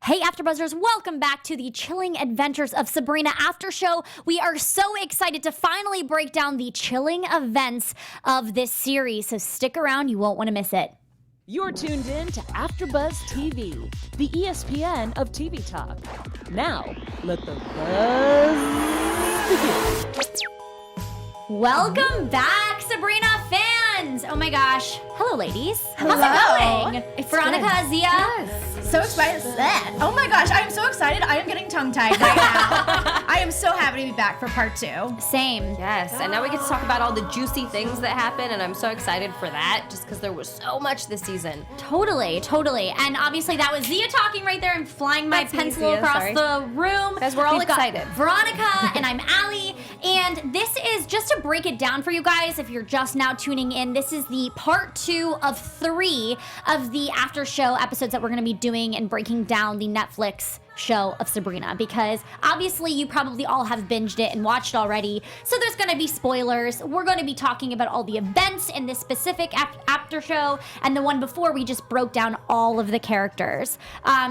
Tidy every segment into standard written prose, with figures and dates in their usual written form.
Hey AfterBuzzers, welcome back to the chilling adventures of Sabrina After Show. We are so excited to finally break down the chilling events of this series, so stick around, you won't want to miss it. You're tuned in to AfterBuzz TV, the ESPN of TV talk. Now, let the buzz begin. Welcome back, Sabrina fans! Oh my gosh. Hello, ladies. Hello. How's it going? It's Veronica, good. Xia? Yes. So excited. Oh my gosh, I am so excited. I am getting tongue-tied right now. I am so happy to be back for part 2. Same. Yes, and now we get to talk about all the juicy things that happen, and I'm so excited for that, just because there was so much this season. Totally. And obviously that was Xia talking right there and flying my That's me, pencil Xia, across sorry. the room. Guys, we're all We've got excited. Veronica and I'm Ally, and this is, just to break it down for you guys, if you're just now tuning in, this is the part 2 of 3 of the after show episodes that we're going to be doing and breaking down the Netflix show of Sabrina, because obviously you probably all have binged it and watched already, so there's going to be spoilers. We're going to be talking about all the events in this specific after show, and the one before we just broke down all of the characters.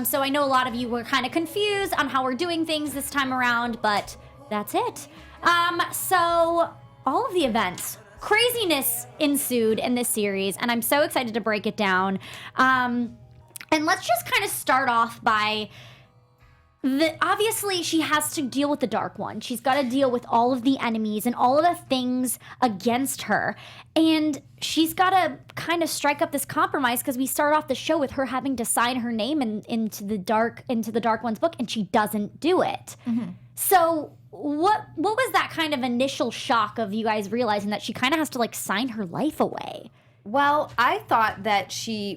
So I know a lot of you were kind of confused on how we're doing things this time around, but that's it. So all of the events, craziness ensued in this series, and I'm so excited to break it down. And let's just kind of start off by obviously she has to deal with the Dark One. She's got to deal with all of the enemies and all of the things against her. And she's got to kind of strike up this compromise, because we start off the show with her having to sign her name into the Dark One's book, and she doesn't do it. Mm-hmm. So what was that kind of initial shock of you guys realizing that she kind of has to like sign her life away? Well, I thought that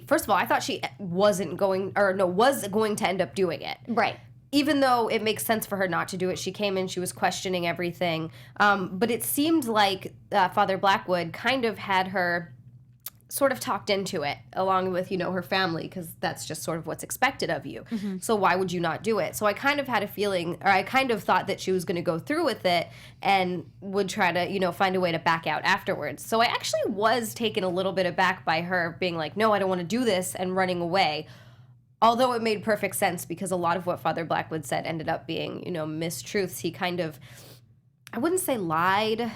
first of all, I thought she was going to end up doing it. Right. Even though it makes sense for her not to do it, she came in, she was questioning everything. But it seemed like Father Blackwood kind of had her sort of talked into it, along with, her family, because that's just sort of what's expected of you. Mm-hmm. So why would you not do it? So I kind of had a feeling, or I kind of thought that she was going to go through with it and would try to, find a way to back out afterwards. So I actually was taken a little bit aback by her being like, no, I don't want to do this, and running away. Although it made perfect sense, because a lot of what Father Blackwood said ended up being, mistruths. He kind of, I wouldn't say lied.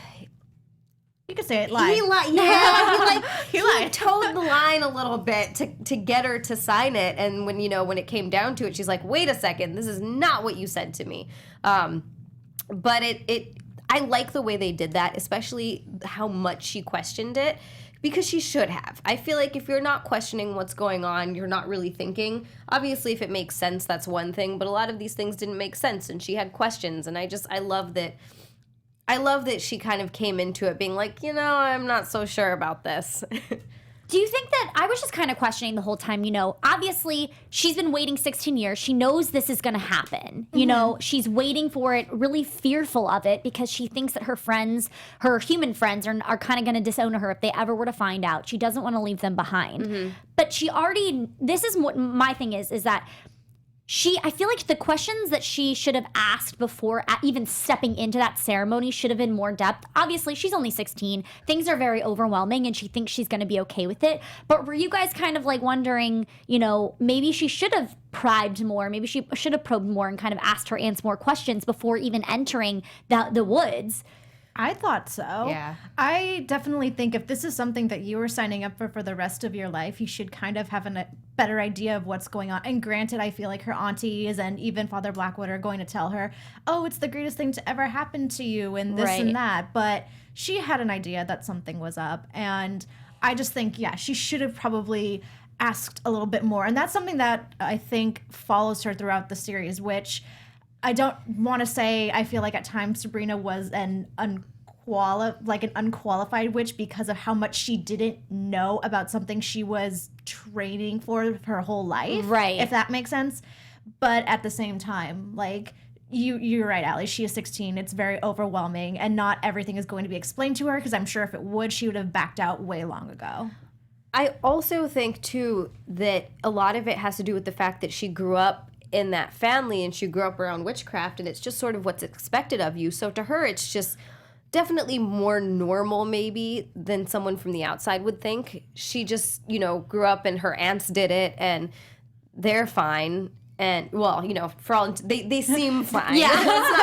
You could say it lied. He lied. Yeah, he lied. Towed the line a little bit to get her to sign it. And when it came down to it, she's like, wait a second, this is not what you said to me. But I like the way they did that, especially how much she questioned it, because she should have. I feel like if you're not questioning what's going on, you're not really thinking. Obviously, if it makes sense, that's one thing, but a lot of these things didn't make sense, and she had questions, and I love that she kind of came into it being like, I'm not so sure about this. Do you think that, I was just kind of questioning the whole time, obviously she's been waiting 16 years. She knows this is going to happen. Mm-hmm. She's waiting for it, really fearful of it, because she thinks that her human friends are kind of going to disown her if they ever were to find out. She doesn't want to leave them behind. Mm-hmm. But this is what my thing is that I feel like the questions that she should have asked before even stepping into that ceremony should have been more depth. Obviously, she's only 16. Things are very overwhelming, and she thinks she's going to be okay with it. But were you guys kind of like wondering, maybe she should have probed more, maybe she should have probed more and kind of asked her aunts more questions before even entering the woods? I thought so. Yeah. I definitely think if this is something that you were signing up for the rest of your life, you should kind of have a better idea of what's going on. And granted, I feel like her aunties and even Father Blackwood are going to tell her, oh, it's the greatest thing to ever happen to you and this and that. But she had an idea that something was up. And I just think, she should have probably asked a little bit more. And that's something that I think follows her throughout the series, which I don't want to say I feel like at times Sabrina was an unqualified witch because of how much she didn't know about something she was training for her whole life. Right. If that makes sense. But at the same time, you're right, Ally. She is 16. It's very overwhelming, and not everything is going to be explained to her, because I'm sure if it would, she would have backed out way long ago. I also think, too, that a lot of it has to do with the fact that she grew up in that family, and she grew up around witchcraft, and it's just sort of what's expected of you. So to her, it's just definitely more normal maybe than someone from the outside would think. She just, grew up and her aunts did it and they're fine. And well, for all they seem fine. Yeah.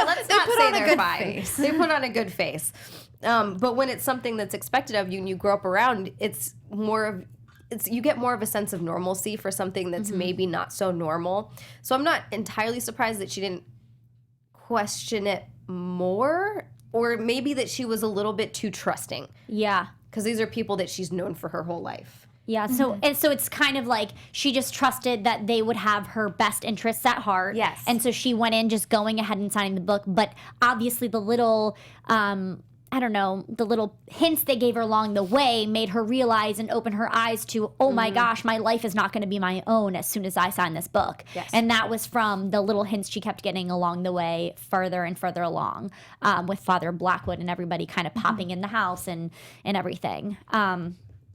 let's not put say on a they're good fine. face. They put on a good face. But when it's something that's expected of you and you grow up around, you get more of a sense of normalcy for something that's maybe not so normal. So I'm not entirely surprised that she didn't question it more, or maybe that she was a little bit too trusting. Yeah. Because these are people that she's known for her whole life. Yeah, so it's kind of like she just trusted that they would have her best interests at heart. Yes. And so she went in just going ahead and signing the book. But obviously the little, the little hints they gave her along the way made her realize and open her eyes to, oh my gosh, my life is not going to be my own as soon as I sign this book. Yes. And that was from the little hints she kept getting along the way further and further along with Father Blackwood and everybody kind of popping in the house and everything.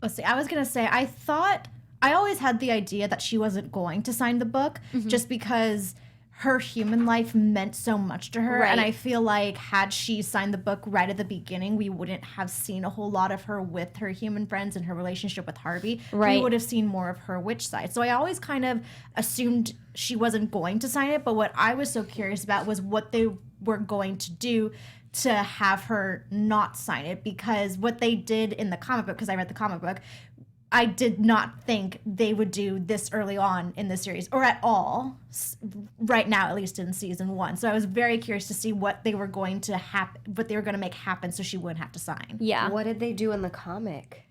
Let's see. I was going to say, I always had the idea that she wasn't going to sign the book just because her human life meant so much to her. Right. And I feel like had she signed the book right at the beginning, we wouldn't have seen a whole lot of her with her human friends and her relationship with Harvey. Right. We would have seen more of her witch side. So I always kind of assumed she wasn't going to sign it. But what I was so curious about was what they were going to do to have her not sign it, because what they did in the comic book, because I read the comic book, I did not think they would do this early on in the series, or at all, right now, at least in season 1. So I was very curious to see what they were going to make happen so she wouldn't have to sign. Yeah. What did they do in the comic?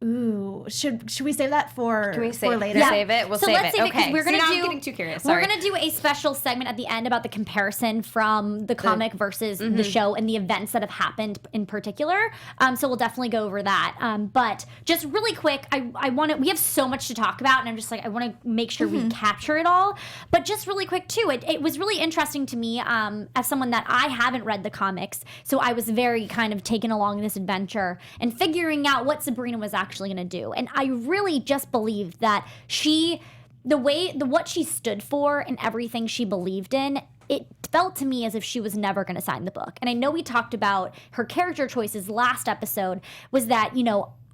Ooh, should we save that for later? Yeah. Save it? We'll So save let's it. save it, 'cause Okay. we're gonna See, now do- I'm getting too curious. We're Sorry. going to do a special segment at the end about the comparison from the comic versus the show and the events that have happened in particular. So we'll definitely go over that. But just really quick, we have so much to talk about, and I'm just like, I want to make sure we capture it all. But just really quick too, it was really interesting to me as someone that I haven't read the comics. So I was very kind of taken along this adventure and figuring out what Sabrina was actually going to do. And I really just believed that what she stood for and everything she believed in, it felt to me as if she was never going to sign the book. And I know we talked about her character choices last episode, was that,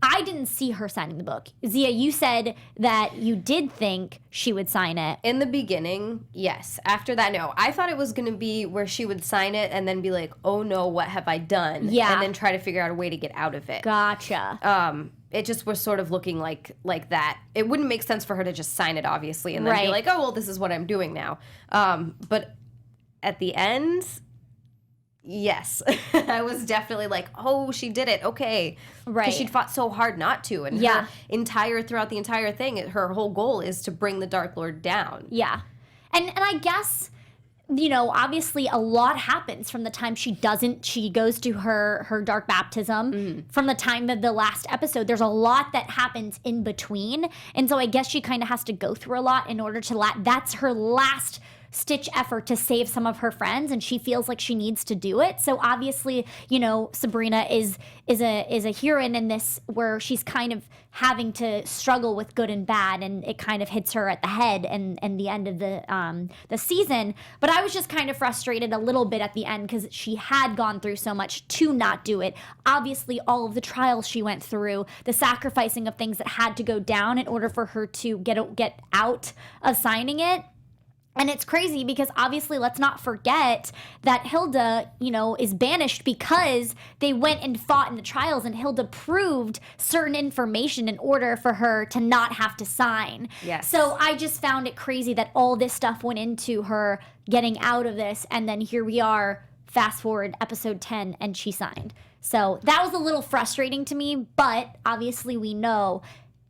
I didn't see her signing the book. Xia, you said that you did think she would sign it. In the beginning, yes. After that, no. I thought it was going to be where she would sign it and then be like, oh no, what have I done? Yeah. And then try to figure out a way to get out of it. Gotcha. It just was sort of looking like that. It wouldn't make sense for her to just sign it, obviously, and then be Right. like, oh, well, this is what I'm doing now. But at the end, yes. I was definitely like, oh, she did it. Okay. Right. Because she'd fought so hard not to. And Yeah. throughout the entire thing, her whole goal is to bring the Dark Lord down. Yeah. And I guess, obviously a lot happens from the time she goes to her dark baptism, from the time of the last episode. There's a lot that happens in between. And so I guess she kind of has to go through a lot in order to that's her last stitch effort to save some of her friends, and she feels like she needs to do it. So obviously, Sabrina is a heroine in this, where she's kind of having to struggle with good and bad, and it kind of hits her at the head and the end of the season. But I was just kind of frustrated a little bit at the end, because she had gone through so much to not do it. Obviously, all of the trials she went through, the sacrificing of things that had to go down in order for her to get out of signing it. And it's crazy because obviously, let's not forget that Hilda, is banished because they went and fought in the trials, and Hilda proved certain information in order for her to not have to sign. Yes. So I just found it crazy that all this stuff went into her getting out of this, and then here we are, fast forward episode 10, and she signed. So that was a little frustrating to me, but obviously we know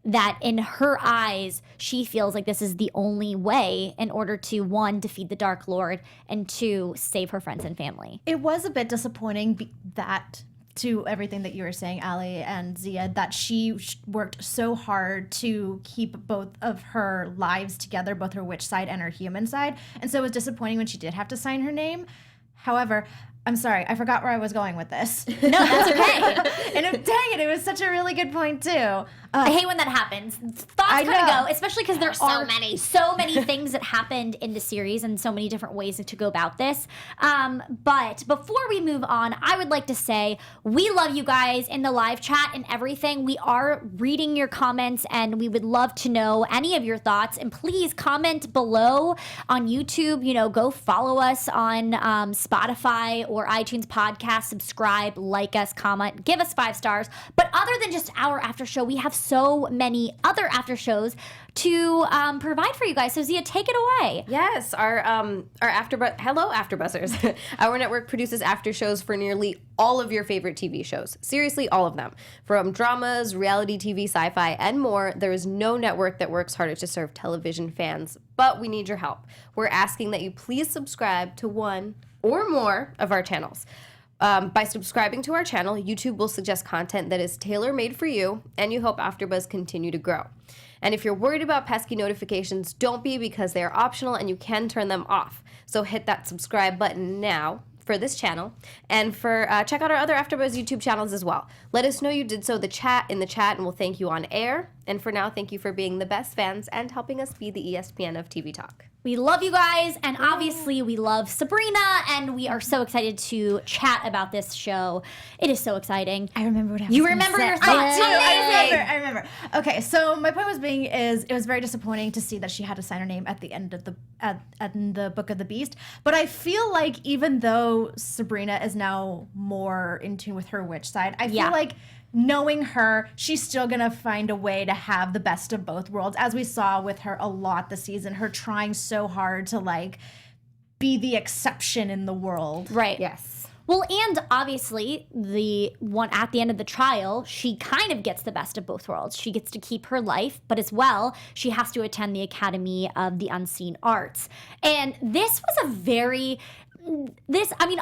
that in her eyes, she feels like this is the only way in order to, 1, defeat the Dark Lord, and 2, save her friends and family. It was a bit disappointing that, to everything that you were saying, Ally and Xia, that she worked so hard to keep both of her lives together, both her witch side and her human side. And so it was disappointing when she did have to sign her name. However, I'm sorry, I forgot where I was going with this. No, that's okay. And dang it was such a really good point too. I hate when that happens. Thoughts I kind of know. go, especially because there are so many things that happened in the series and so many different ways to go about this. But before we move on, I would like to say we love you guys in the live chat and everything. We are reading your comments and we would love to know any of your thoughts. And please comment below on YouTube. You know, go follow us on Spotify or iTunes podcast, subscribe, like us, comment, give us 5 stars. But other than just our after show, we have so many other after shows to provide for you guys. So Xia, take it away. Yes, our AfterBuzzers. Our network produces after shows for nearly all of your favorite TV shows. Seriously, all of them. From dramas, reality TV, sci-fi, and more, there is no network that works harder to serve television fans. But we need your help. We're asking that you please subscribe to one or more of our channels. By subscribing to our channel, YouTube will suggest content that is tailor-made for you, and you help AfterBuzz continue to grow. And if you're worried about pesky notifications, don't be, because they are optional and you can turn them off. So hit that subscribe button now for this channel, and for check out our other AfterBuzz YouTube channels as well. Let us know you did so in the chat, and we'll thank you on air. And for now, thank you for being the best fans and helping us be the ESPN of TV Talk. We love you guys, and obviously we love Sabrina, and we are so excited to chat about this show. It is so exciting. I remember what I was You gonna remember say. your thoughts. I remember. Okay, so my point was being is it was very disappointing to see that she had to sign her name at the end of the at the Book of the Beast. But I feel like even though Sabrina is now more in tune with her witch side, I feel like knowing her, she's still gonna find a way to have the best of both worlds, as we saw with her a lot this season, her trying so hard to like be the exception in the world. Right. Yes. Well, and obviously, the one at the end of the trial, she kind of gets the best of both worlds. She gets to keep her life, but as well, she has to attend the Academy of the Unseen Arts. And this was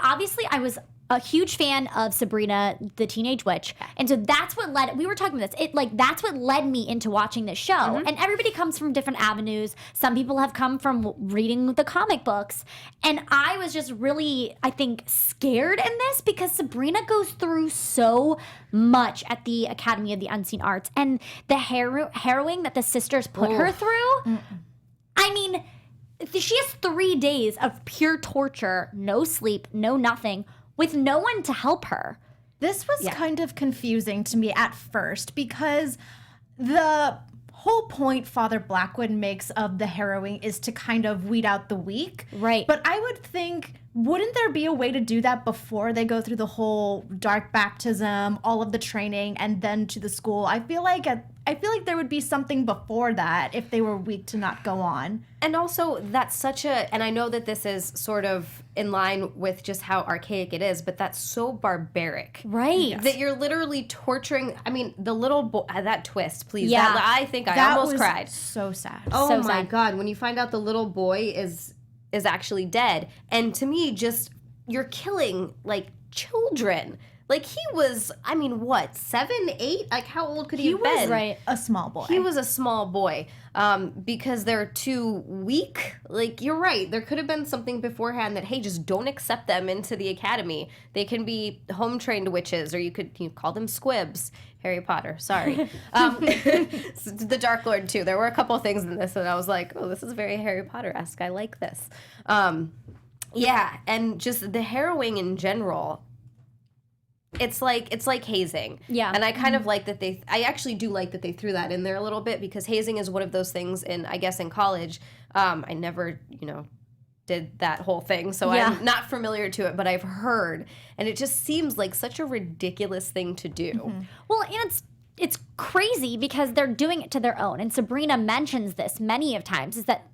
obviously, I was a huge fan of Sabrina the Teenage Witch, and so that's what we were talking about this, that's what led me into watching this show. And everybody comes from different avenues. Some people have come from reading the comic books, and I was just really, I think, scared in this because Sabrina goes through so much at the Academy of the Unseen Arts, and the harrowing that the sisters put her through. I mean, she has 3 days of pure torture, no sleep, no nothing, with no one to help her. This was kind of confusing to me at first because the whole point Father Blackwood makes of the harrowing is to kind of weed out the weak. Right. But I would think, wouldn't there be a way to do that before they go through the whole dark baptism, all of the training, and then to the school? I feel like there would be something before that if they were weak to not go on. And also, that's and I know that this is sort of in line with just how archaic it is, but that's so barbaric. Right. That you're literally torturing, I mean, the little boy, that twist, please. Yeah. I think I almost cried. So sad. Oh So my sad. God, when you find out the little boy is actually dead. And to me, you're killing, like, children. Like, he was, I mean, what, 7, 8? Like, how old could he have been? Right. A small boy. He was a small boy because they're too weak. Like, you're right. There could have been something beforehand that, hey, just don't accept them into the academy. They can be home-trained witches, or you call them squibs. Harry Potter, sorry. The Dark Lord, too. There were a couple of things in this that I was like, oh, this is very Harry Potter-esque. I like this. Yeah, and just the harrowing in general, it's like hazing. Yeah. And I kind of like that I actually do like that they threw that in there a little bit, because hazing is one of those things in college. I never, did that whole thing, so I'm not familiar to it, but I've heard, and it just seems like such a ridiculous thing to do. Well, and it's crazy because they're doing it to their own. And Sabrina mentions this many of times, is that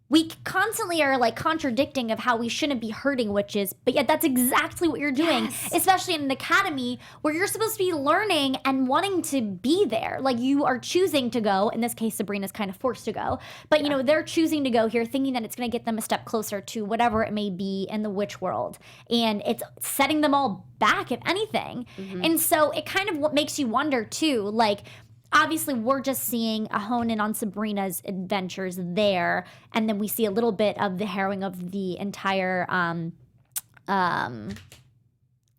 we constantly are like contradicting of how we shouldn't be hurting witches, but yet that's exactly what you're doing, especially in an academy where you're supposed to be learning and wanting to be there. Like, you are choosing to go. In this case, Sabrina's kind of forced to go, but they're choosing to go here thinking that it's going to get them a step closer to whatever it may be in the witch world. And it's setting them all back, if anything. And so it kind of what makes you wonder too, like, obviously, we're just seeing a hone in on Sabrina's adventures there, and then we see a little bit of the harrowing of the entire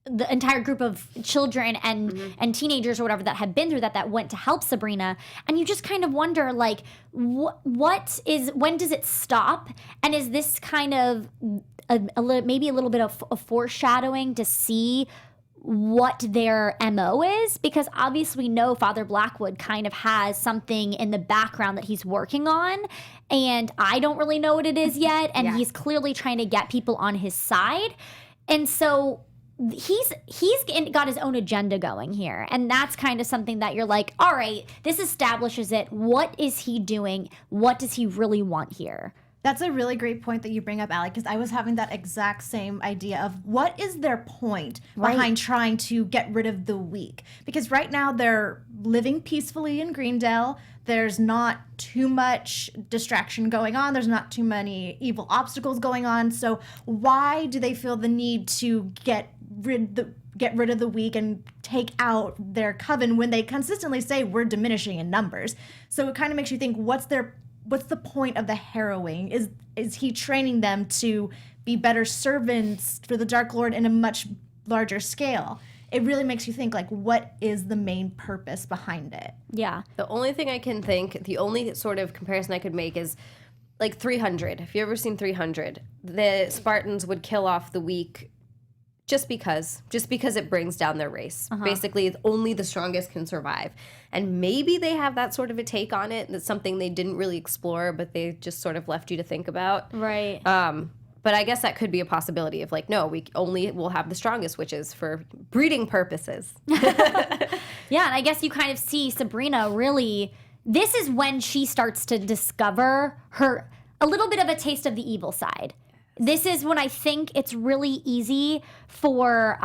the entire group of children and teenagers or whatever that had been through that went to help Sabrina, and you just kind of wonder like when does it stop, and is this kind of maybe a little bit of a foreshadowing to see what their MO is, because obviously we know Father Blackwood kind of has something in the background that he's working on, and I don't really know what it is yet, and he's clearly trying to get people on his side, and so he's got his own agenda going here, and that's kind of something that you're like, all right, this establishes it. What is he doing? What does he really want here? That's a really great point that you bring up, Ally, because I was having that exact same idea of what is their point behind trying to get rid of the weak? Because right now they're living peacefully in Greendale. There's not too much distraction going on. There's not too many evil obstacles going on. So why do they feel the need to get rid of the weak and take out their coven when they consistently say we're diminishing in numbers? So it kind of makes you think, what's the point of the harrowing? Is he training them to be better servants for the Dark Lord in a much larger scale? It really makes you think, like, what is the main purpose behind it? Yeah. The only thing I can think, the only sort of comparison I could make is like 300. Have you ever seen 300? The Spartans would kill off the weak just because it brings down their race. Basically, only the strongest can survive. And maybe they have that sort of a take on it. That's something they didn't really explore, but they just sort of left you to think about. Right. But I guess that could be a possibility of like, no, we only will have the strongest witches for breeding purposes. Yeah, and I guess you kind of see Sabrina really, this is when she starts to discover a little bit of a taste of the evil side. This is when I think it's really easy for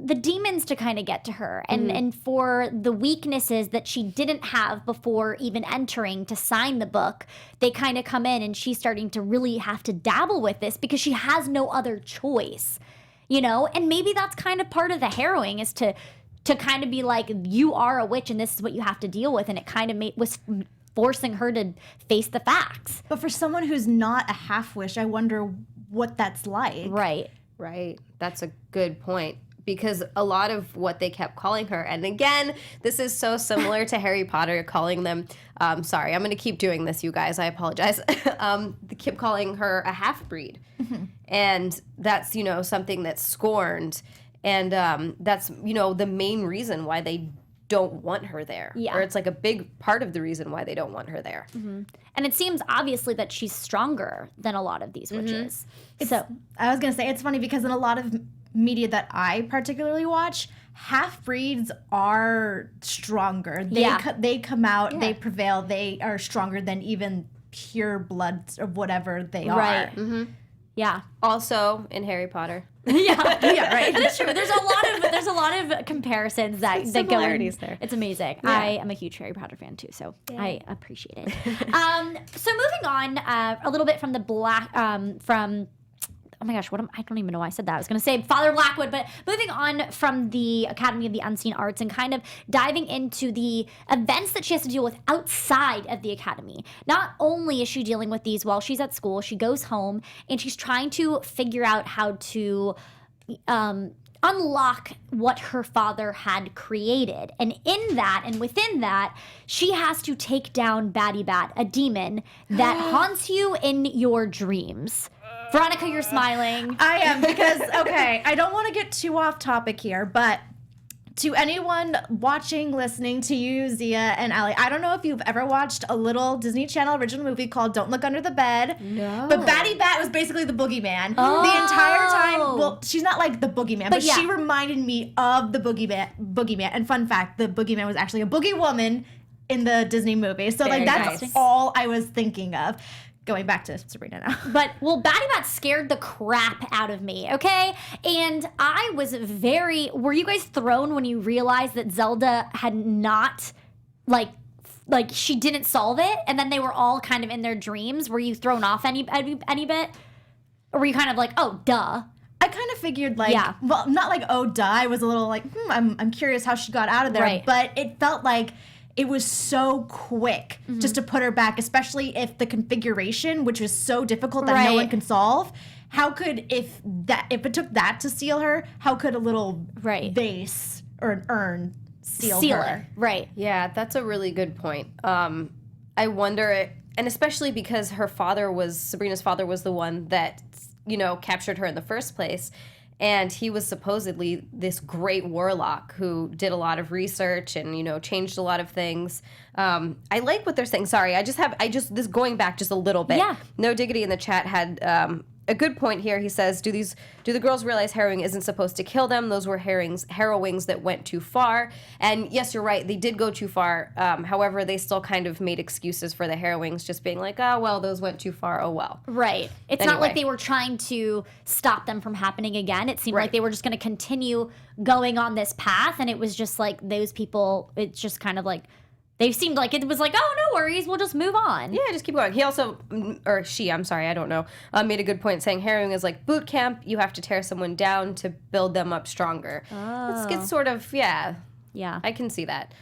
the demons to kind of get to her, and for the weaknesses that she didn't have before even entering to sign the book, they kind of come in, and she's starting to really have to dabble with this because she has no other choice, you know? And maybe that's kind of part of the harrowing, is to kind of be like, you are a witch and this is what you have to deal with, and it kind of was forcing her to face the facts. But for someone who's not a half-witch, I wonder what that's like. Right. That's a good point. Because a lot of what they kept calling her, and again, this is so similar to Harry Potter calling them, sorry, I'm going to keep doing this, you guys, I apologize. They kept calling her a half-breed. And that's, something that's scorned. And that's, the main reason why they don't want her there. Yeah. Or it's like a big part of the reason why they don't want her there. And it seems obviously that she's stronger than a lot of these witches. I was going to say, it's funny because in a lot of media that I particularly watch, half-breeds are stronger. They come out, they prevail, they are stronger than even pure bloods or whatever they are. Right. Yeah. Also in Harry Potter. Yeah, right. That's true. There's a lot of comparisons that go in. There. It's amazing. Yeah. I am a huge Harry Potter fan too, so I appreciate it. So moving on a little bit from the oh my gosh, I don't even know why I said that. I was going to say Father Blackwood, but moving on from the Academy of the Unseen Arts and kind of diving into the events that she has to deal with outside of the Academy. Not only is she dealing with these while she's at school, she goes home and she's trying to figure out how to unlock what her father had created. And in that, and within that, she has to take down Batty Bat, a demon that haunts you in your dreams. Veronica, you're smiling. I am, because, okay, I don't want to get too off topic here, but to anyone watching, listening to you, Xia and Ally, I don't know if you've ever watched a little Disney Channel original movie called Don't Look Under the Bed. No. But Batty Bat was basically the boogeyman. Oh. The entire time, well, she's not like the boogeyman, but yeah. she reminded me of the boogeyman. And fun fact, the boogeyman was actually a boogie woman in the Disney movie. So, Very that's nice. all I was thinking of. Going back to Sabrina now. But, Batty Bat scared the crap out of me, okay? And I was were you guys thrown when you realized that Zelda had not, like she didn't solve it, and then they were all kind of in their dreams? Were you thrown off any bit? Or were you kind of like, oh, duh? I kind of figured well, not like, oh, duh. I was a little like, I'm curious how she got out of there. Right. But it felt like it was so quick just to put her back, especially if the configuration, which was so difficult that no one can solve, how could if it took that to seal her, how could a little vase or an urn seal her? Right. Yeah, that's a really good point. I wonder, and especially because Sabrina's father was the one that, captured her in the first place. And he was supposedly this great warlock who did a lot of research and, changed a lot of things. I like what they're saying. Sorry, this going back just a little bit. Yeah. No Diggity in the chat had a good point here. He says, do the girls realize harrowing isn't supposed to kill them? Those were harrowings that went too far. And yes, you're right. They did go too far. However, they still kind of made excuses for the harrowings, just being like, oh, well, those went too far. Oh, well. Right. It's not like they were trying to stop them from happening again. It seemed like they were just going to continue going on this path. And it was just like those people, it's just kind of like, they seemed like it was like, oh, no worries, we'll just move on. Yeah, just keep going. He also, or she, I'm sorry, I don't know, made a good point saying harrowing is like boot camp. You have to tear someone down to build them up stronger. It's sort of, yeah, I can see that.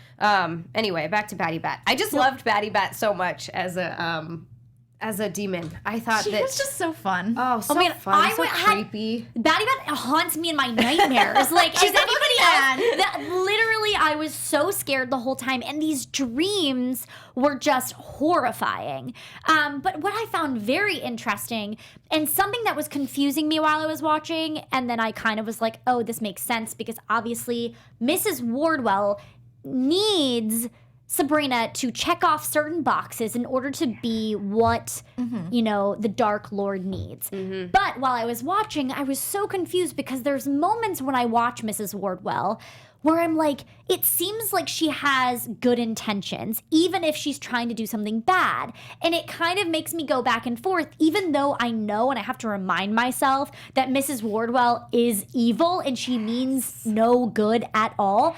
Anyway, back to Batty Bat. I just loved Batty Bat so much as a demon. I thought she was just so fun. Oh, so fun, so creepy. Batty Bat haunts me in my nightmares. Like, is anybody else? Literally, I was so scared the whole time, and these dreams were just horrifying. But what I found very interesting, and something that was confusing me while I was watching, and then I kind of was like, oh, this makes sense, because obviously Mrs. Wardwell needs Sabrina to check off certain boxes in order to be what, the Dark Lord needs. But while I was watching, I was so confused because there's moments when I watch Mrs. Wardwell where I'm like, it seems like she has good intentions, even if she's trying to do something bad. And it kind of makes me go back and forth, even though I know and I have to remind myself that Mrs. Wardwell is evil and she means no good at all.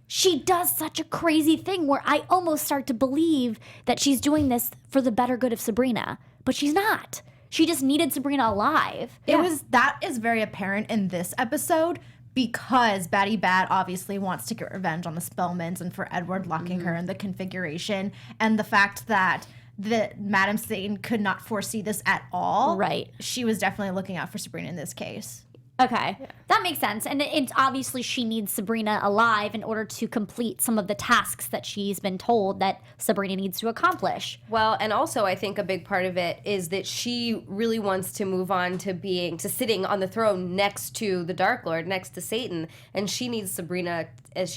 She does such a crazy thing where I almost start to believe that she's doing this for the better good of Sabrina, but she's not. She just needed Sabrina alive. That is very apparent in this episode because Batty Bat obviously wants to get revenge on the Spellmans and for Edward locking her in the configuration, and the fact that Madame Satan could not foresee this at all. Right. She was definitely looking out for Sabrina in this case. Okay, that makes sense. And it's obviously she needs Sabrina alive in order to complete some of the tasks that she's been told that Sabrina needs to accomplish. Well, and also I think a big part of it is that she really wants to move on to sitting on the throne next to the Dark Lord, next to Satan, and she needs Sabrina,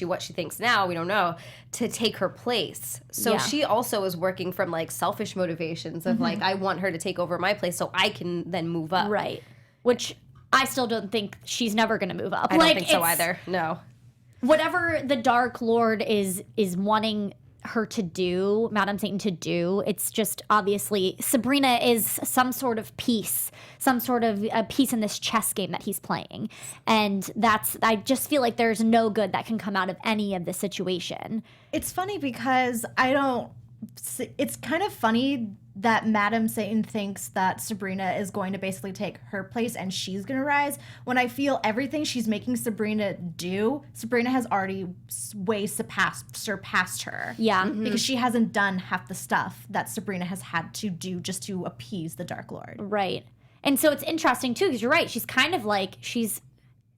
what she thinks now, we don't know, to take her place. So she also is working from like selfish motivations of like, I want her to take over my place so I can then move up. Right. Which I still don't think she's never going to move up. I don't think so either. No. Whatever the Dark Lord is wanting her to do, Madame Satan to do, it's just obviously Sabrina is some sort of piece, some sort of a piece in this chess game that he's playing. And I just feel like there's no good that can come out of any of this situation. It's funny because it's kind of funny that Madame Satan thinks that Sabrina is going to basically take her place and she's going to rise, when I feel everything she's making Sabrina do, Sabrina has already way surpassed her. Yeah. Because she hasn't done half the stuff that Sabrina has had to do just to appease the Dark Lord. Right. And so it's interesting, too, because you're right. She's kind of like, she's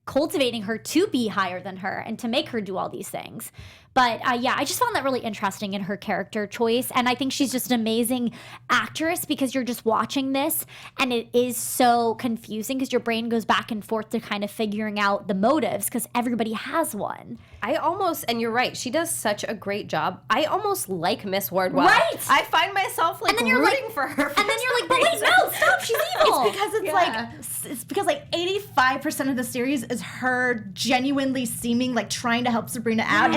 cultivating her to be higher than her and to make her do all these things. But I just found that really interesting in her character choice. And I think she's just an amazing actress because you're just watching this and it is so confusing because your brain goes back and forth to kind of figuring out the motives because everybody has one. And you're right, she does such a great job. I almost like Miss Wardwell. Right! I find myself like rooting for her. And then you're like, but wait, no, stop, she's evil. It's because like 85% of the series is her genuinely seeming like trying to help Sabrina out.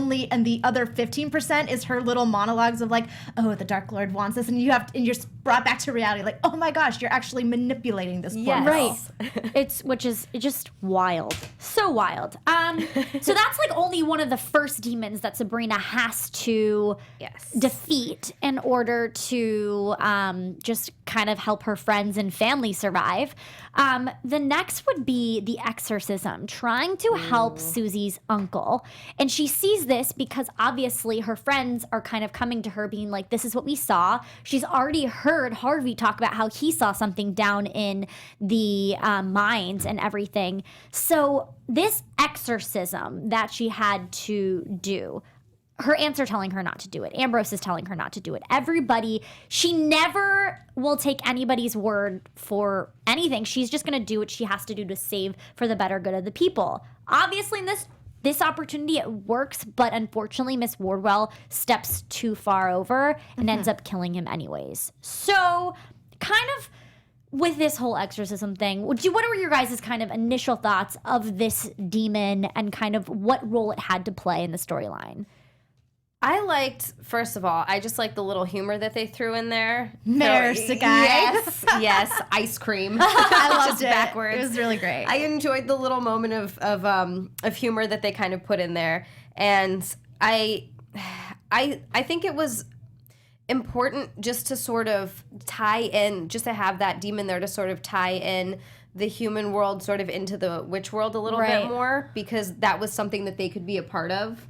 And the other 15% is her little monologues of like, oh, the Dark Lord wants this, and you're brought back to reality, like, oh my gosh, you're actually manipulating this poor girl. Right. Which is just wild. So wild. So that's like only one of the first demons that Sabrina has to defeat in order to just kind of help her friends and family survive. survive. The next would be the exorcism, trying to help Susie's uncle. And she sees this because obviously her friends are kind of coming to her being like, this is what we saw. She's already heard Harvey talk about how he saw something down in the mines and everything. So this exorcism that she had to do, her aunts are telling her not to do it. Ambrose is telling her not to do it. Everybody, she never will take anybody's word for anything. She's just going to do what she has to do to save for the better good of the people. Obviously, in this opportunity, it works, but unfortunately, Miss Wardwell steps too far over and ends up killing him anyways. So, kind of with this whole exorcism thing, what were your guys' kind of initial thoughts of this demon and kind of what role it had to play in the storyline? I liked, first of all, I just liked the little humor that they threw in there. Mercy, guys. Yes, ice cream. I loved Just it. backwards. It was really great. I enjoyed the little moment of humor that they kind of put in there, and I think it was important just to sort of tie in, just to have that demon there to sort of tie in the human world sort of into the witch world a little bit more, because that was something that they could be a part of.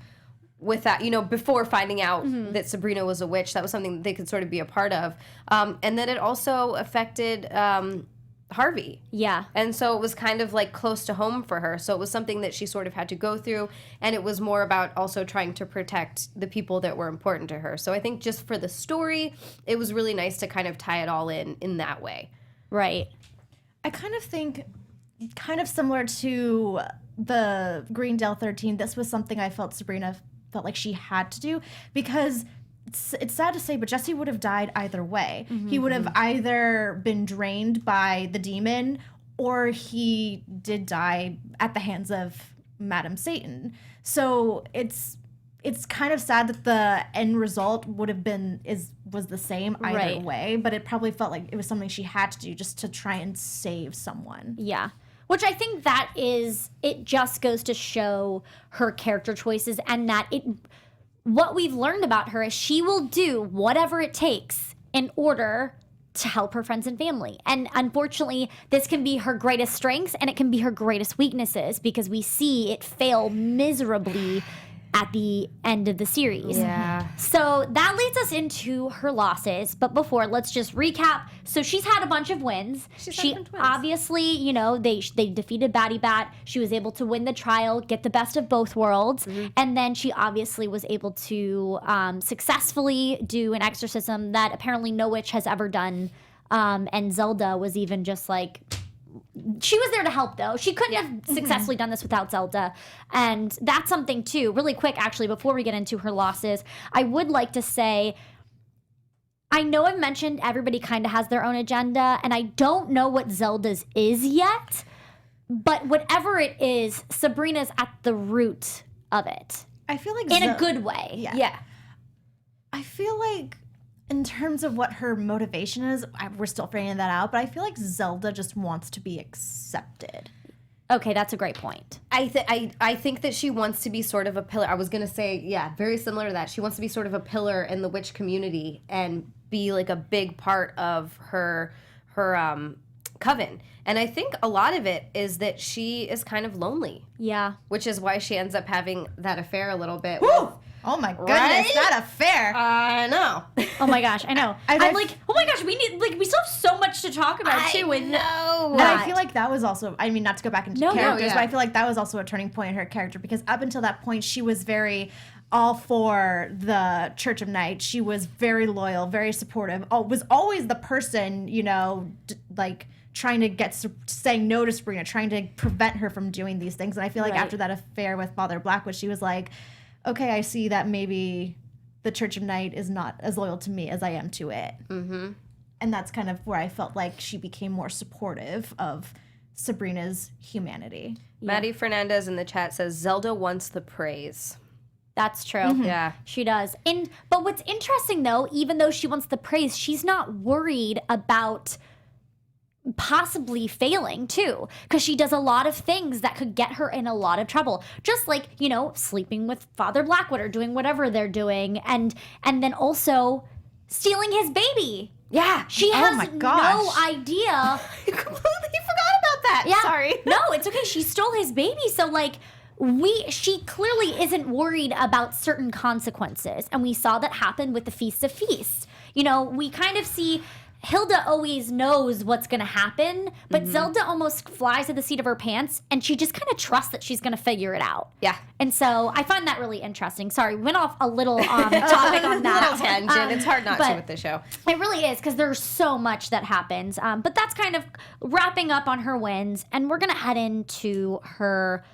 With that, before finding out that Sabrina was a witch, that was something that they could sort of be a part of. And then it also affected Harvey. Yeah. And so it was kind of like close to home for her. So it was something that she sort of had to go through. And it was more about also trying to protect the people that were important to her. So I think just for the story, it was really nice to kind of tie it all in that way. Right. I kind of think, kind of similar to the Greendale 13, this was something I felt Sabrina felt like she had to do, because it's sad to say, but Jesse would have died either way. He would have either been drained by the demon, or he did die at the hands of Madam Satan. So it's kind of sad that the end result was the same either way, but it probably felt like it was something she had to do just to try and save someone. Yeah. Which I think it just goes to show her character choices, and that what we've learned about her is she will do whatever it takes in order to help her friends and family. And unfortunately, this can be her greatest strengths and it can be her greatest weaknesses, because we see it fail miserably at the end of the series. Yeah. So that leads us into her losses. But before, let's just recap. So she's had a bunch of wins. She obviously, they defeated Batty Bat. She was able to win the trial, get the best of both worlds. And then she obviously was able to successfully do an exorcism that apparently no witch has ever done. And Zelda was even just like... She was there to help, though. She couldn't have successfully done this without Zelda. And that's something, too. Really quick, actually, before we get into her losses, I would like to say, I know I've mentioned everybody kind of has their own agenda, and I don't know what Zelda's is yet, but whatever it is, Sabrina's at the root of it. I feel like... In a good way. Yeah. I feel like... in terms of what her motivation is, we're still figuring that out, but I feel like Zelda just wants to be accepted. Okay, that's a great point. I think that she wants to be sort of a pillar. I was going to say, very similar to that. She wants to be sort of a pillar in the witch community and be like a big part of her coven. And I think a lot of it is that she is kind of lonely. Yeah. Which is why she ends up having that affair a little bit. Woo! Oh my goodness, Right? not a fair. I know. Oh my gosh, I know. I'm like, oh my gosh, we still have so much to talk about too. With know. And I feel like that was also, I mean, not to go back into characters, yeah. but I feel like that was also a turning point in her character, because up until that point, she was very all for the Church of Night. She was very loyal, very supportive, was always the person, trying to saying no to Sabrina, trying to prevent her from doing these things. And I feel like after that affair with Father Blackwood, she was like, okay, I see that maybe the Church of Night is not as loyal to me as I am to it. Mm-hmm. And that's kind of where I felt like she became more supportive of Sabrina's humanity. Maddie Fernandez in the chat says, Zelda wants the praise. That's true. Mm-hmm. Yeah. She does. But what's interesting, though, even though she wants the praise, she's not worried about possibly failing too, because she does a lot of things that could get her in a lot of trouble, just like sleeping with Father Blackwood or doing whatever they're doing, and then also stealing his baby. Yeah. She Oh has my gosh. no idea. I completely forgot about that. Yeah. Sorry. No, it's okay. She stole his baby. So, like, she clearly isn't worried about certain consequences. And we saw that happen with the Feast of Feasts. You know, we kind of see Hilda always knows what's going to happen, but Zelda almost flies at the seat of her pants, and she just kind of trusts that she's going to figure it out. Yeah. And so I find that really interesting. Sorry, we went off a little topic on that. Little tangent. It's hard not to but with the show. It really is, because there's so much that happens. But that's kind of wrapping up on her wins, and we're going to head into her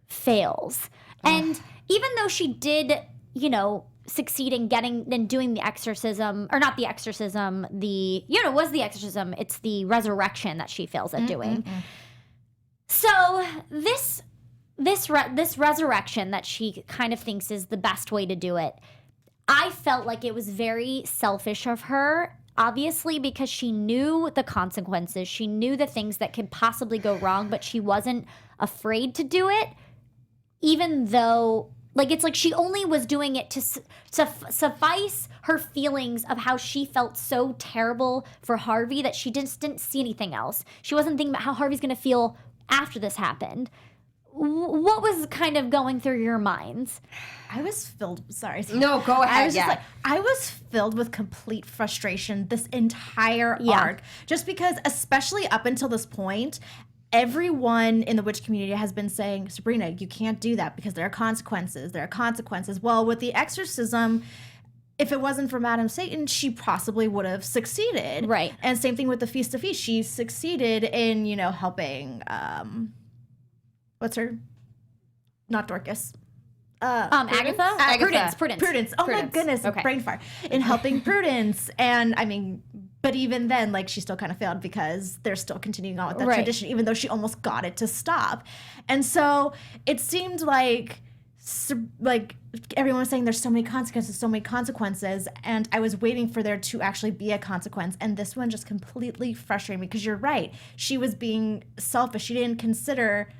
fails. And even though she did, you know, succeed in getting and doing the exorcism, or not the exorcism, it was the exorcism, it's the resurrection that she fails at doing. So this resurrection that she kind of thinks is the best way to do it, I felt like it was very selfish of her, obviously, because she knew the consequences, she knew the things that could possibly go wrong, but she wasn't afraid to do it, even though, like, it's like she only was doing it to suffice her feelings of how she felt so terrible for Harvey that she just didn't see anything else. She wasn't thinking about how Harvey's going to feel after this happened. What was kind of going through your minds? I was filled. Sorry. No, go ahead. I was just like, I was filled with complete frustration this entire arc, just because, especially up until this point, everyone in the witch community has been saying, Sabrina, you can't do that because there are consequences. There are consequences. Well, with the exorcism, if it wasn't for Madame Satan, she possibly would have succeeded. Right. And same thing with the Feast of Feasts. She succeeded in, you know, helping, what's her? Not Dorcas. Agatha? Prudence. Oh my Prudence. goodness, Okay. brain fart. In helping Prudence. And I mean, but even then, like, she still kind of failed because they're still continuing on with that tradition, even though she almost got it to stop. And so it seemed like everyone was saying there's so many consequences, and I was waiting for there to actually be a consequence, and this one just completely frustrated me, because you're right, she was being selfish. She didn't consider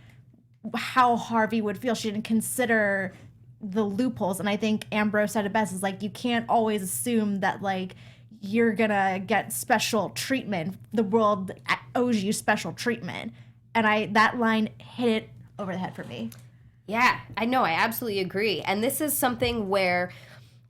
how Harvey would feel. She didn't consider the loopholes, and I think Ambrose said it best, is like, you can't always assume that, like, you're gonna get special treatment. The world owes you special treatment. And that line hit it over the head for me. Yeah, I know. I absolutely agree. And this is something where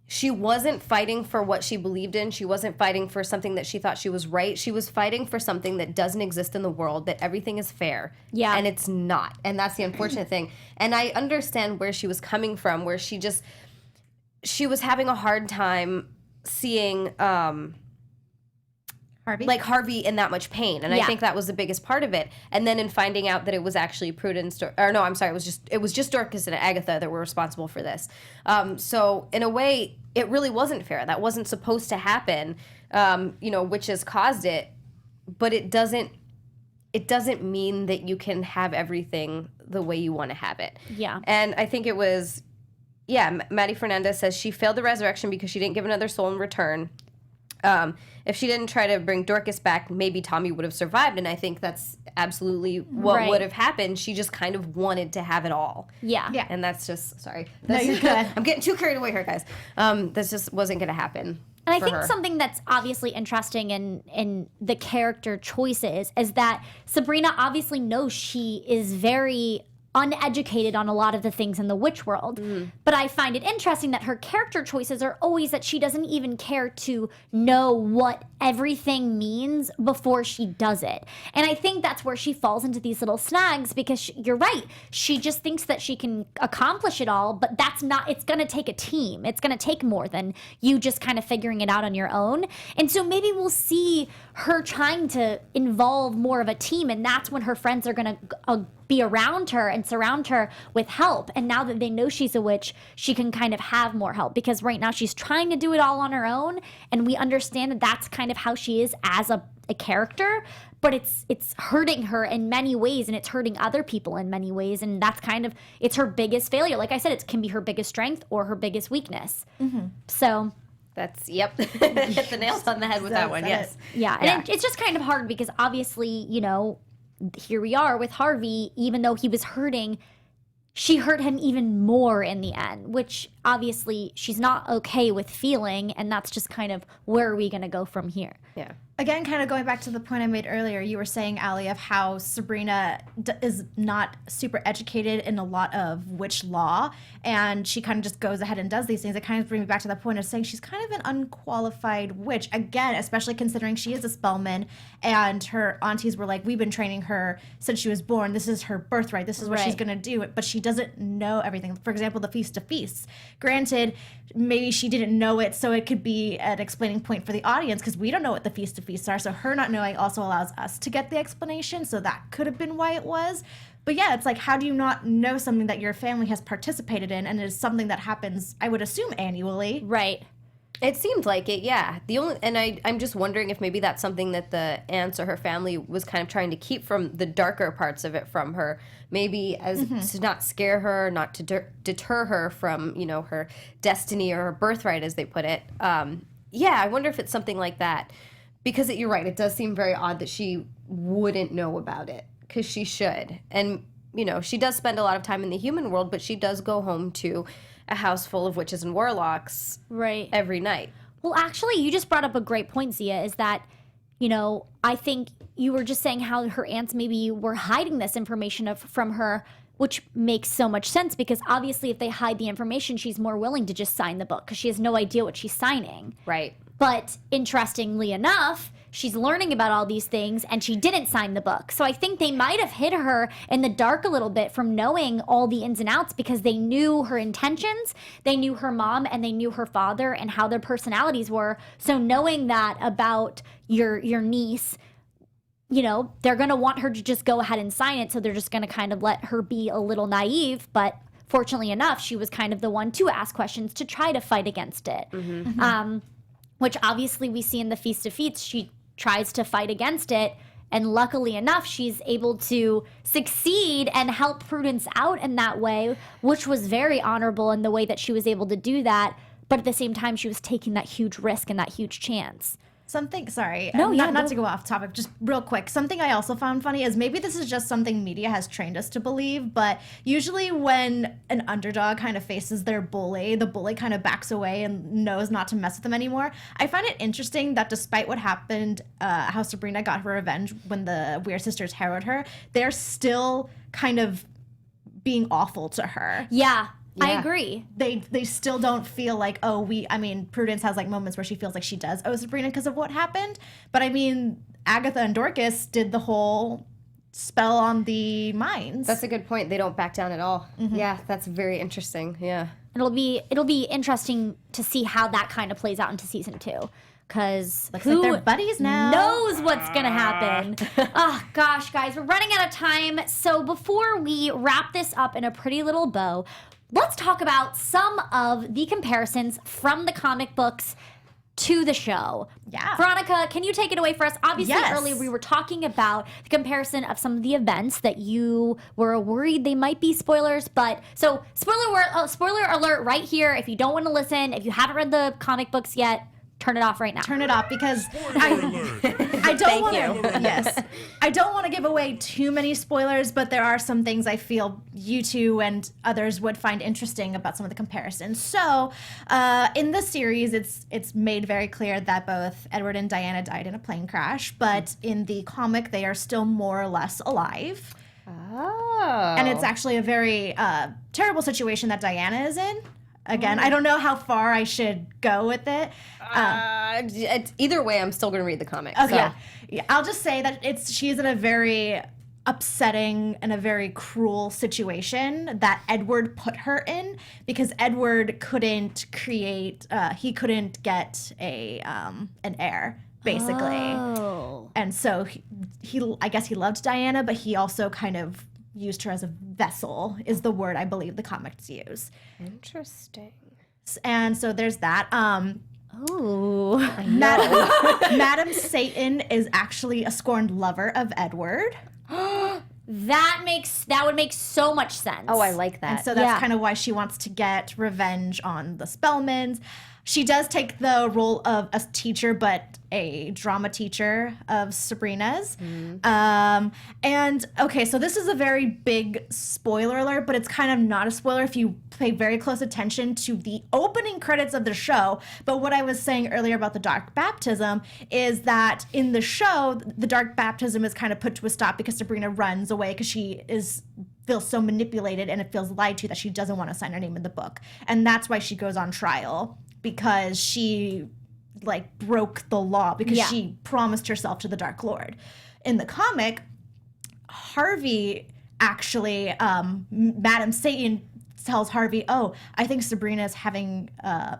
she wasn't fighting for what she believed in. She wasn't fighting for something that she thought she was right. She was fighting for something that doesn't exist in the world, that everything is fair. Yeah. And it's not. And that's the unfortunate thing. And I understand where she was coming from, where she was having a hard time seeing Harvey in that much pain, and I think that was the biggest part of it. And then in finding out that it was actually Prudence, it was just Dorcas and Agatha that were responsible for this. So in a way, it really wasn't fair. That wasn't supposed to happen. Witches caused it, but it doesn't mean that you can have everything the way you want to have it. Yeah. And I think it was. Yeah, Maddie Fernandez says she failed the resurrection because she didn't give another soul in return. If she didn't try to bring Dorcas back, maybe Tommy would have survived, and I think that's absolutely what would have happened. She just kind of wanted to have it all. Yeah. And that's just, sorry. No, you're good. I'm getting too carried away here, guys. This just wasn't going to happen. And I think something that's obviously interesting in the character choices is that Sabrina obviously knows she is very uneducated on a lot of the things in the witch world. But I find it interesting that her character choices are always that she doesn't even care to know what everything means before she does it. And I think that's where she falls into these little snags, because you're right. She just thinks that she can accomplish it all, but that's not, it's going to take a team. It's going to take more than you just kind of figuring it out on your own. And so maybe we'll see her trying to involve more of a team, and that's when her friends are going to be around her and surround her with help. And now that they know she's a witch, she can kind of have more help, because right now she's trying to do it all on her own, and we understand that that's kind of how she is as a character, but it's hurting her in many ways, and it's hurting other people in many ways, and that's kind of, it's her biggest failure. Like I said, it can be her biggest strength or her biggest weakness. So That's, hit the nails on the head with that one, yes. yeah, and it's just kind of hard, because obviously, here we are with Harvey. Even though he was hurting, she hurt him even more in the end, which obviously she's not okay with feeling, and that's just kind of, where are we going to go from here? Yeah. Again, kind of going back to the point I made earlier, you were saying, Ally, of how Sabrina is not super educated in a lot of witch law, and she kind of just goes ahead and does these things. It kind of brings me back to that point of saying she's kind of an unqualified witch. Again, especially considering she is a Spellman, and her aunties were like, we've been training her since she was born. This is her birthright. This is what she's going to do. But she doesn't know everything. For example, the Feast of Feasts. Granted, maybe she didn't know it, so it could be an explaining point for the audience, because we don't know what the Feast of Feasts are. So her not knowing also allows us to get the explanation. So that could have been why it was. But yeah, it's like, how do you not know something that your family has participated in, and it is something that happens, I would assume, annually? Right. It seemed like it, yeah. I'm just wondering if maybe that's something that the aunts or her family was kind of trying to keep from the darker parts of it from her. Maybe as to not scare her, not to deter her from, her destiny or her birthright, as they put it. Yeah, I wonder if it's something like that. Because you're right, it does seem very odd that she wouldn't know about it, because she should. And, she does spend a lot of time in the human world, but she does go home to a house full of witches and warlocks every night. Well, actually, you just brought up a great point, Xia, is that, I think you were just saying how her aunts maybe were hiding this information from her, which makes so much sense, because obviously if they hide the information, she's more willing to just sign the book because she has no idea what she's signing. Right. But interestingly enough, she's learning about all these things and she didn't sign the book. So I think they might have hid her in the dark a little bit from knowing all the ins and outs, because they knew her intentions, they knew her mom, and they knew her father and how their personalities were. So knowing that about your niece, they're going to want her to just go ahead and sign it. So they're just going to kind of let her be a little naive. But fortunately enough, she was kind of the one to ask questions to try to fight against it. Which obviously we see in the Feast of Feasts. She tries to fight against it, and luckily enough, she's able to succeed and help Prudence out in that way, which was very honorable in the way that she was able to do that. But at the same time, she was taking that huge risk and that huge chance. Not to go off topic, just real quick. Something I also found funny is, maybe this is just something media has trained us to believe, but usually when an underdog kind of faces their bully, the bully kind of backs away and knows not to mess with them anymore. I find it interesting that despite what happened, how Sabrina got her revenge when the Weird Sisters harrowed her, they're still kind of being awful to her. Yeah. I agree. They still don't feel like, Prudence has like moments where she feels like she does owe Sabrina because of what happened. But Agatha and Dorcas did the whole spell on the mines. That's a good point. They don't back down at all. Yeah, that's very interesting. Yeah. It'll be interesting to see how that kind of plays out into season 2. Because who they're buddies now knows what's going to happen. Oh, gosh, guys, we're running out of time. So before we wrap this up in a pretty little bow, let's talk about some of the comparisons from the comic books to the show. Yeah. Veronica, can you take it away for us? Obviously, Yes. earlier we were talking about the comparison of some of the events that you were worried they might be spoilers. But so spoiler alert right here. If you don't want to listen, if you haven't read the comic books yet, turn it off right now. Turn it off, because I don't want to. Yes, I don't want to give away too many spoilers, but there are some things I feel you two and others would find interesting about some of the comparisons. So, in the series, it's made very clear that both Edward and Diana died in a plane crash, but in the comic, they are still more or less alive. Oh. And it's actually a very terrible situation that Diana is in. Again, I don't know how far I should go with it. Either way, I'm still going to read the comic. Okay. So. Yeah, I'll just say that she's in a very upsetting and a very cruel situation that Edward put her in, because Edward couldn't create, he couldn't get an heir, basically. Oh. And so he I guess he loved Diana, but he also kind of used her as a vessel, is the word I believe the comics use. Interesting. And so there's that. Oh. Madam Satan is actually a scorned lover of Edward. That would make so much sense. Oh, I like that. And so that's kind of why she wants to get revenge on the Spellmans. She does take the role of a teacher, but a drama teacher of Sabrina's. And okay, so this is a very big spoiler alert, but it's kind of not a spoiler if you pay very close attention to the opening credits of the show. But what I was saying earlier about the dark baptism is that in the show, the dark baptism is kind of put to a stop because Sabrina runs away because she feels so manipulated and it feels lied to that she doesn't want to sign her name in the book. And that's why she goes on trial, because she like broke the law because she promised herself to the Dark Lord. In the comic, Harvey actually, Madam Satan tells Harvey, "Oh, I think Sabrina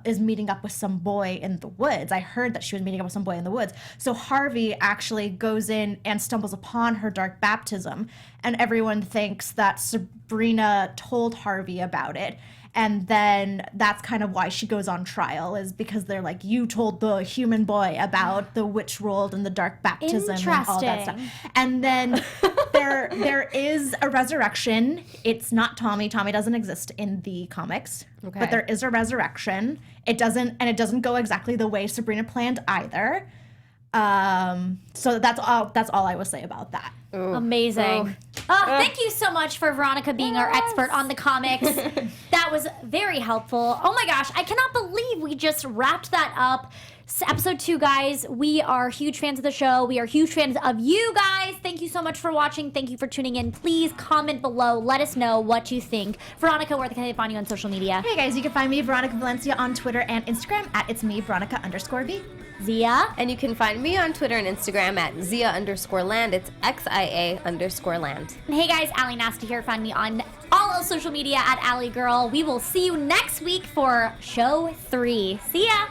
is meeting up with some boy in the woods. I heard that she was meeting up with some boy in the woods." So Harvey actually goes in and stumbles upon her dark baptism, and everyone thinks that Sabrina told Harvey about it. And then that's kind of why she goes on trial, is because they're like, you told the human boy about the witch world and the dark baptism and all that stuff. And then there is a resurrection. It's not Tommy. Tommy doesn't exist in the comics. Okay. But there is a resurrection. It doesn't go exactly the way Sabrina planned either. So that's all I will say about that. Ooh. Amazing. Thank you so much for Veronica being our expert on the comics. That was very helpful. Oh my gosh, I cannot believe we just wrapped that up. Episode 2, guys. We are huge fans of the show. We are huge fans of you guys. Thank you so much for watching. Thank you for tuning in. Please comment below. Let us know what you think. Veronica, where can they find you on social media? Hey guys, you can find me, Veronica Valencia, on Twitter and Instagram at It's Me, Veronica_V. Zia. And you can find me on Twitter and Instagram at Xia_land. It's XIA_land. And hey guys, Ally Nasta here. Find me on all of social media at Ally Girl. We will see you next week for show 3. See ya.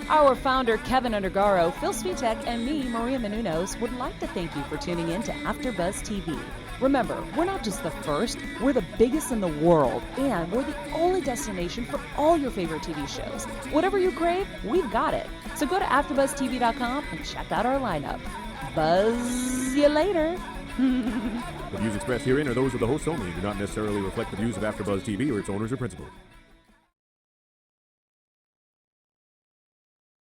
Our founder, Kevin Undergaro, Phil Svitek, and me, Maria Menounos, would like to thank you for tuning in to AfterBuzz TV. Remember, we're not just the first, we're the biggest in the world, and we're the only destination for all your favorite TV shows. Whatever you crave, we've got it. So go to AfterBuzzTV.com and check out our lineup. Buzz you later. The views expressed herein are those of the hosts only and do not necessarily reflect the views of AfterBuzz TV or its owners or principals.